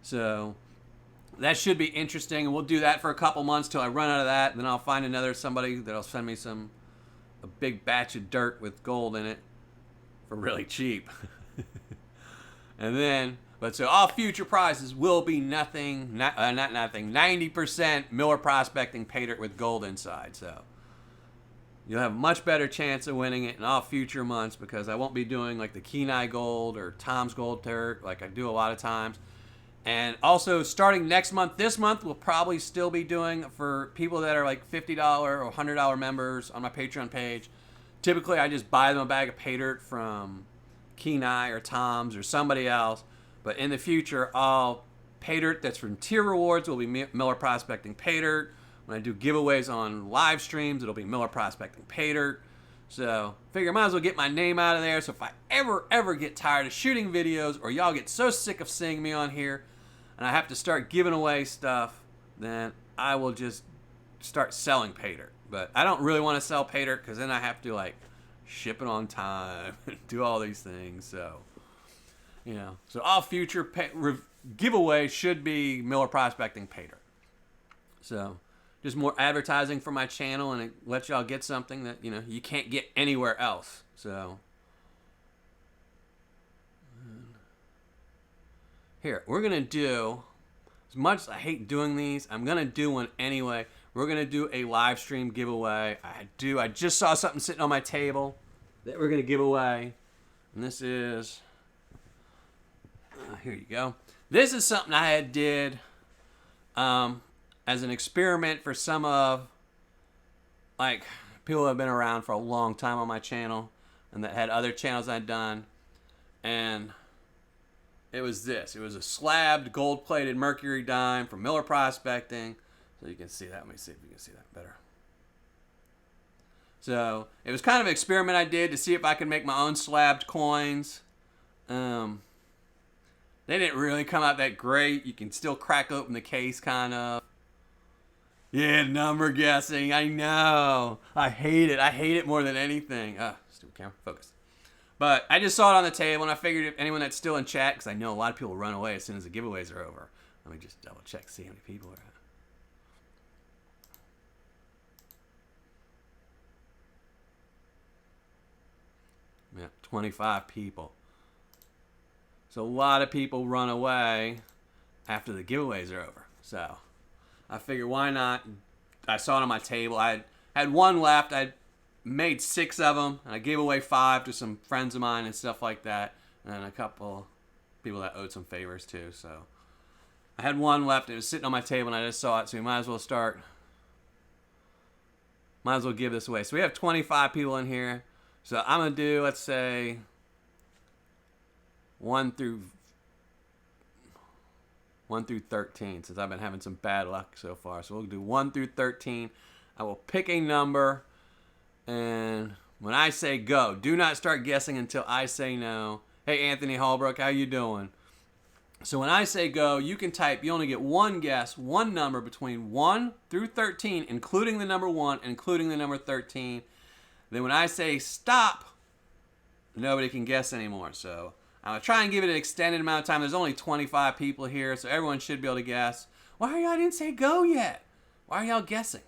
So that should be interesting. And we'll do that for a couple months till I run out of that. And then I'll find somebody that'll send me a big batch of dirt with gold in it for really cheap. And then, but so all future prizes will be not nothing, 90% Miller Prospecting Pater with gold inside. So you'll have a much better chance of winning it in all future months because I won't be doing like the Kenai Gold or Tom's Gold dirt like I do a lot of times. And also starting next month, this month, we'll probably still be doing for people that are like $50 or $100 members on my Patreon page. Typically, I just buy them a bag of pay dirt from Kenai or Tom's or somebody else. But in the future, all pay dirt that's from tier rewards will be Miller Prospecting Pay Dirt. When I do giveaways on live streams, it'll be Miller Prospecting Pay Dirt. So figure I might as well get my name out of there. So if I ever get tired of shooting videos or y'all get so sick of seeing me on here and I have to start giving away stuff, then I will just start selling pay dirt. But I don't really want to sell pay dirt because then I have to like ship it on time and do all these things. So, you know, so all future giveaways should be Miller Prospecting Pay Dirt. So just more advertising for my channel, and it lets y'all get something that, you know, you can't get anywhere else. So here, we're going to do, as much as I hate doing these, I'm going to do one anyway. We're going to do a live stream giveaway. I just saw something sitting on my table that we're going to give away. And this is, here you go. This is something I had did as an experiment for some of, like, people who have been around for a long time on my channel and that had other channels I'd done. And it was this. It was a slabbed gold-plated mercury dime from Miller Prospecting. So you can see that. Let me see if you can see that better. So it was kind of an experiment I did to see if I could make my own slabbed coins. They didn't really come out that great. You can still crack open the case, kind of. Yeah, number guessing. I know. I hate it. I hate it more than anything. Stupid camera. Focus. But I just saw it on the table, and I figured if anyone that's still in chat, because I know a lot of people run away as soon as the giveaways are over. Let me just double check, see how many people are at. Yeah, 25 people. So a lot of people run away after the giveaways are over. So I figured, why not? I saw it on my table. I had one left. I made 6 of them, and I gave away 5 to some friends of mine and stuff like that, and then a couple people that owed some favors too. So I had one left. It was sitting on my table, and I just saw it, so we might as well start. Might as well give this away. So we have 25 people in here. So I'm going to do, let's say, 1 through 13, since I've been having some bad luck so far. So we'll do 1 through 13. I will pick a number, and when I say go, do not start guessing until I say no. Hey, Anthony Hallbrook, how you doing? So when I say go, you can type, you only get one guess, one number between 1 through 13, including the number 1, including the number 13. Then when I say stop, nobody can guess anymore. So I'm going to try and give it an extended amount of time. There's only 25 people here, so everyone should be able to guess. Why are y'all didn't say go yet? Why are y'all guessing?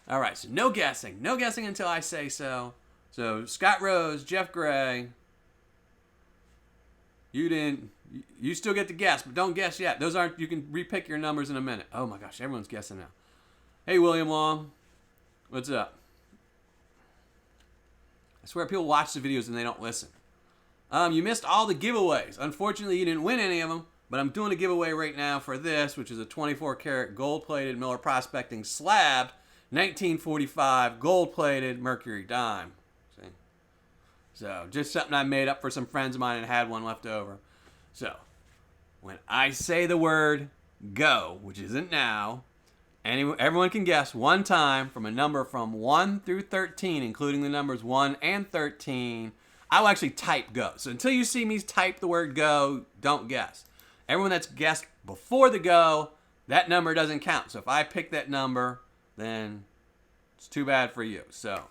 All right, so no guessing. No guessing until I say so. So Scott Rose, Jeff Gray, you still get to guess, but don't guess yet. Those aren't, you can repick your numbers in a minute. Oh my gosh, everyone's guessing now. Hey, William Long, what's up? I swear people watch the videos and they don't listen. You missed all the giveaways. Unfortunately, you didn't win any of them, but I'm doing a giveaway right now for this, which is a 24-karat gold-plated Miller Prospecting slab, 1945 gold-plated mercury dime. See? So, just something I made up for some friends of mine and had one left over. So, when I say the word go, which isn't now, everyone can guess one time from a number from 1 through 13, including the numbers 1 and 13. I'll actually type go. So until you see me type the word go, don't guess. Everyone that's guessed before the go, that number doesn't count. So if I pick that number, then it's too bad for you. So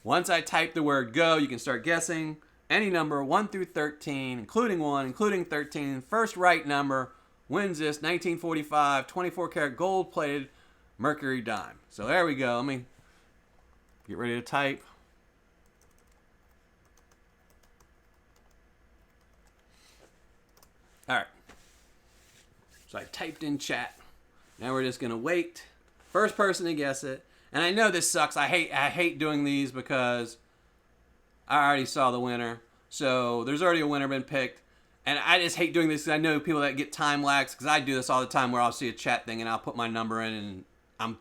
once I type the word go, you can start guessing any number 1 through 13, including 1, including 13. First right number wins this 1945 24-karat gold-plated mercury dime. So there we go. Let me get ready to type. All right. So I typed in chat. Now we're just going to wait. First person to guess it. And I know this sucks. I hate doing these because I already saw the winner. So there's already a winner been picked. And I just hate doing this because I know people that get time lags, because I do this all the time where I'll see a chat thing and I'll put my number in and I'm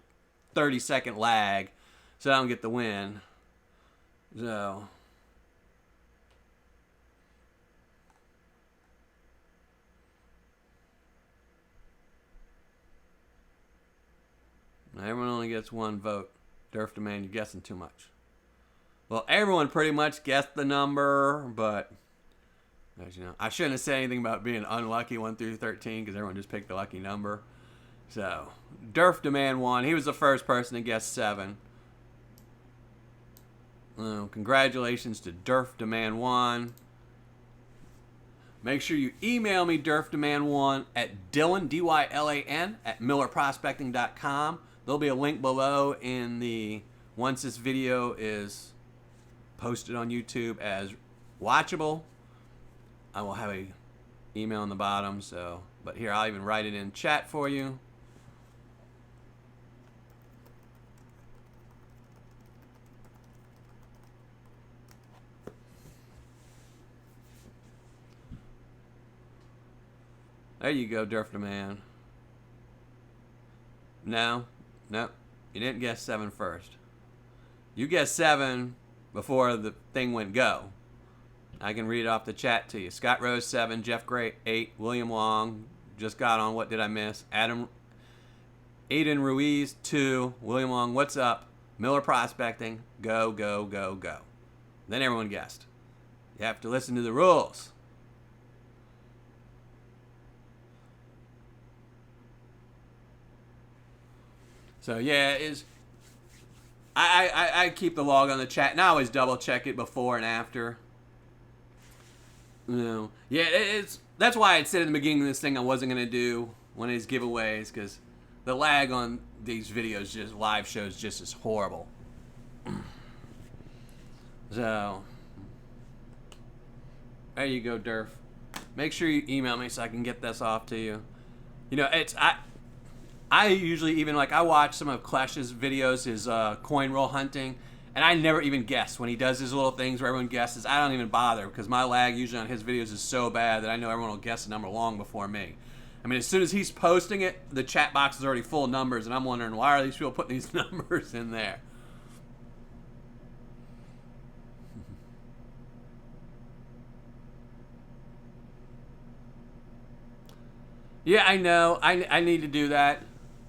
30-second lag, so I don't get the win. So everyone only gets one vote. Durf Demand, you're guessing too much. Well, everyone pretty much guessed the number, but as you know, I shouldn't have said anything about being unlucky 1 through 13 because everyone just picked the lucky number. So, Durf Demand won. He was the first person to guess 7. Congratulations to Durf Demand 1. Make sure you email me DurfDemand1 at Dylan, D-Y-L-A-N, at millerprospecting.com. There'll be a link below in the, once this video is posted on YouTube as watchable, I will have a email on the bottom. So, but here, I'll even write it in chat for you. There you go, Durf Demand. No, you didn't guess 7 first. You guessed 7 before the thing went go. I can read it off the chat to you. Scott Rose 7, Jeff Gray 8, William Long just got on. What did I miss? Aiden Ruiz 2, William Long. What's up? Miller Prospecting. Go, go, go, go. Then everyone guessed. You have to listen to the rules. So yeah, I keep the log on the chat, and I always double check it before and after. Yeah, that's why I said in the beginning of this thing I wasn't gonna do one of these giveaways, because the lag on these videos, just live shows, just is horrible. So there you go, Durf. Make sure you email me so I can get this off to you. You know, I usually even, like, I watch some of Clash's videos, his coin roll hunting, and I never even guess when he does his little things where everyone guesses. I don't even bother, because my lag usually on his videos is so bad that I know everyone will guess the number long before me. I mean, as soon as he's posting it, the chat box is already full of numbers, and I'm wondering, why are these people putting these numbers in there? Yeah, I know. I need to do that.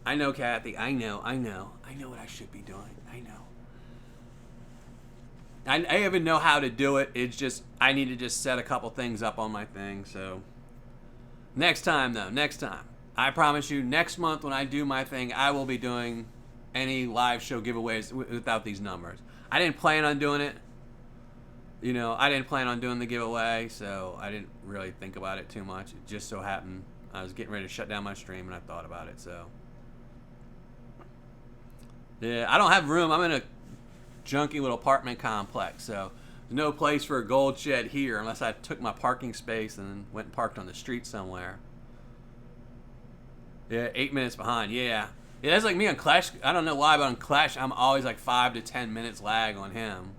I know, Kathy. I know what I should be doing. I know. I even know how to do it. It's just I need to just set a couple things up on my thing. So next time, though, next time, I promise you, next month when I do my thing, I will be doing any live show giveaways without these numbers. I didn't plan on doing it. You know, I didn't plan on doing the giveaway, so I didn't really think about it too much. It just so happened I was getting ready to shut down my stream and I thought about it. So yeah, I don't have room. I'm in a junky little apartment complex, so there's no place for a gold shed here unless I took my parking space and went and parked on the street somewhere. Yeah, 8 minutes behind. Yeah, that's like me on Clash. I don't know why, but on Clash, I'm always like 5 to 10 minutes lag on him.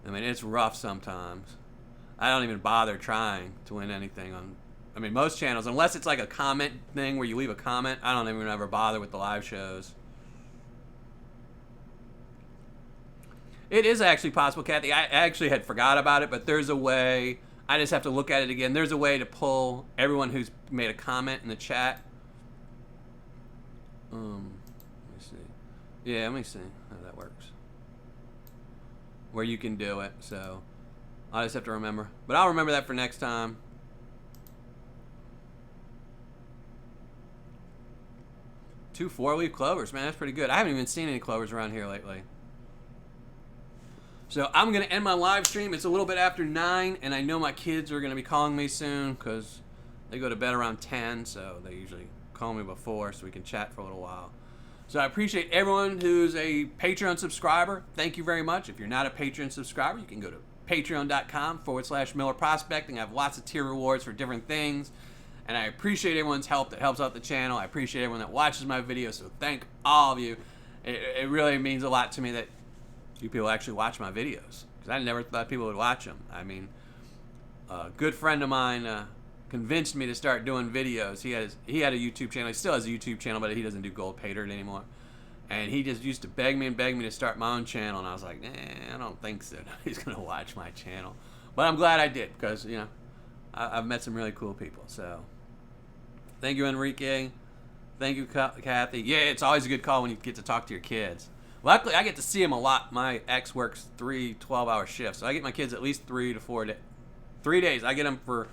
I mean, it's rough sometimes. I don't even bother trying to win anything on. I mean, most channels, unless it's like a comment thing where you leave a comment, I don't even ever bother with the live shows. It is actually possible, Kathy. I actually had forgot about it, but there's a way. I just have to look at it again. There's a way to pull everyone who's made a comment in the chat. Let me see. Yeah, let me see how that works. Where you can do it, so I just have to remember. But I'll remember that for next time. Two 4-leaf clovers, man, that's pretty good. I haven't even seen any clovers around here lately. So I'm going to end my live stream. It's a little bit after 9, and I know my kids are going to be calling me soon because they go to bed around 10, so they usually call me before so we can chat for a little while. So I appreciate everyone who's a Patreon subscriber. Thank you very much. If you're not a Patreon subscriber, you can go to patreon.com/Miller Prospecting. I have lots of tier rewards for different things. And I appreciate everyone's help that helps out the channel. I appreciate everyone that watches my videos. So thank all of you. It really means a lot to me that you people actually watch my videos. Because I never thought people would watch them. I mean, a good friend of mine convinced me to start doing videos. He had a YouTube channel. He still has a YouTube channel, but he doesn't do gold patered anymore. And he just used to beg me to start my own channel. And I was like, I don't think so. He's going to watch my channel. But I'm glad I did because, you know, I've met some really cool people. So thank you, Enrique. Thank you, Kathy. Yeah, it's always a good call when you get to talk to your kids. Luckily, I get to see them a lot. My ex works 3 12-hour shifts. So I get my kids at least 3 to 4 days. 3 days. I get them for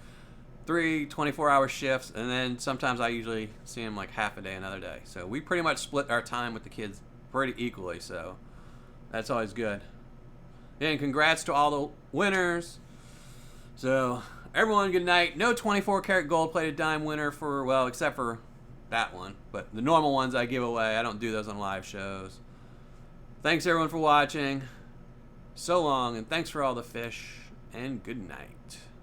3 24-hour shifts, and then sometimes I usually see them like half a day another day. So we pretty much split our time with the kids pretty equally, so that's always good. And congrats to all the winners. So everyone, good night. No 24-karat gold-plated dime winner for, well, except for that one. But the normal ones I give away. I don't do those on live shows. Thanks, everyone, for watching. So long, and thanks for all the fish, and good night.